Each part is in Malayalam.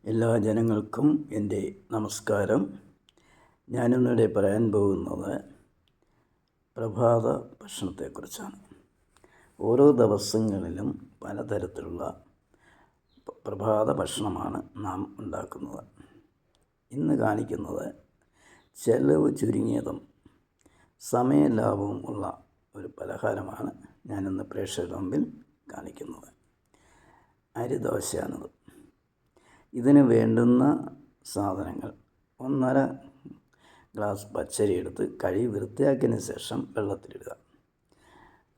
എല്ലാ ജനങ്ങൾക്കും എൻ്റെ നമസ്കാരം. ഞാനിന്നിവിടെ പറയാൻ പോകുന്നത് പ്രഭാത ഭക്ഷണത്തെക്കുറിച്ചാണ്. ഓരോ ദിവസങ്ങളിലും പലതരത്തിലുള്ള പ്രഭാത ഭക്ഷണമാണ് നാം ഉണ്ടാക്കുന്നത്. ഇന്ന് കാണിക്കുന്നത് ചെലവ് ചുരുങ്ങിയതും സമയലാഭവും ഉള്ള ഒരു പലഹാരമാണ് ഞാനിന്ന് പ്രേക്ഷകരുടെ മുമ്പിൽ കാണിക്കുന്നത്. അരിദോശയാണിത്. ഇതിന് വേണ്ടുന്ന സാധനങ്ങൾ: 1.5 ഗ്ലാസ് പച്ചരി എടുത്ത് കഴുകി വൃത്തിയാക്കിയതിന് ശേഷം വെള്ളത്തിലിടുക.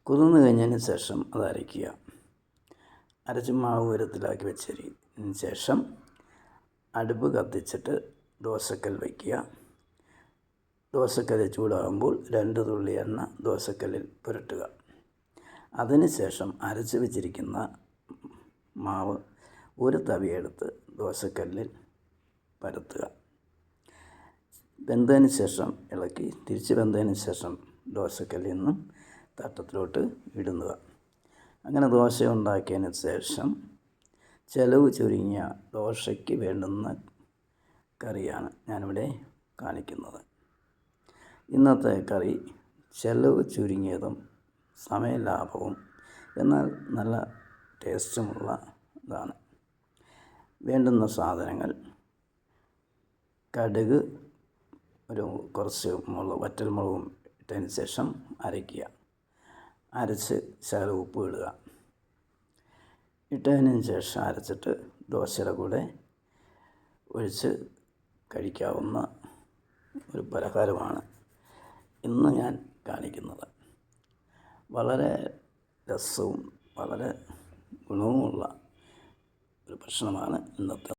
കുതിർന്നു കഴിഞ്ഞതിന് ശേഷം അത് അരയ്ക്കുക. അരച്ച് മാവ് ഉരത്തിലാക്കി വെച്ചതിന് ശേഷം അടുപ്പ് കത്തിച്ചിട്ട് ദോശക്കല്ല് വയ്ക്കുക. ദോശക്കല്ല് ചൂടാകുമ്പോൾ 2 തുള്ളി എണ്ണ ദോശക്കല്ലിൽ പുരട്ടുക. അതിന് ശേഷം അരച്ച് വെച്ചിരിക്കുന്ന മാവ് ഒരു തവിയെടുത്ത് ദോശക്കല്ലിൽ പരത്തുക. വെന്തതിന് ശേഷം ഇളക്കി തിരിച്ച് വെന്തതിന് ശേഷം ദോശക്കല്ലിൽ നിന്നും തട്ടത്തിലോട്ട് ഇടുക. അങ്ങനെ ദോശ ഉണ്ടാക്കിയതിന് ശേഷം ചെലവ് ചുരുങ്ങിയ ദോശയ്ക്ക് വേണ്ടുന്ന കറിയാണ് ഞാനിവിടെ കാണിക്കുന്നത്. ഇന്നത്തെ കറി ചെലവ് ചുരുങ്ങിയതും സമയലാഭവും എന്നാൽ നല്ല ടേസ്റ്റുമുള്ള ഇതാണ്. വേണ്ടുന്ന സാധനങ്ങൾ: കടുക്, കുറച്ച് വറ്റൽമുളകും ഇട്ടതിന് ശേഷം അരയ്ക്കുക. അരച്ച് ശകലം ഉപ്പ് ഇടുക. ഇട്ടതിന് ശേഷം അരച്ചിട്ട് ദോശയുടെ കൂടെ ഒഴിച്ച് കഴിക്കാവുന്ന ഒരു പലഹാരമാണ് ഇന്ന് ഞാൻ കാണിക്കുന്നത്. വളരെ രസവും വളരെ ഗുണവുമുള്ള ഒരു ഭക്ഷണമാണ് ഇന്നത്തെ.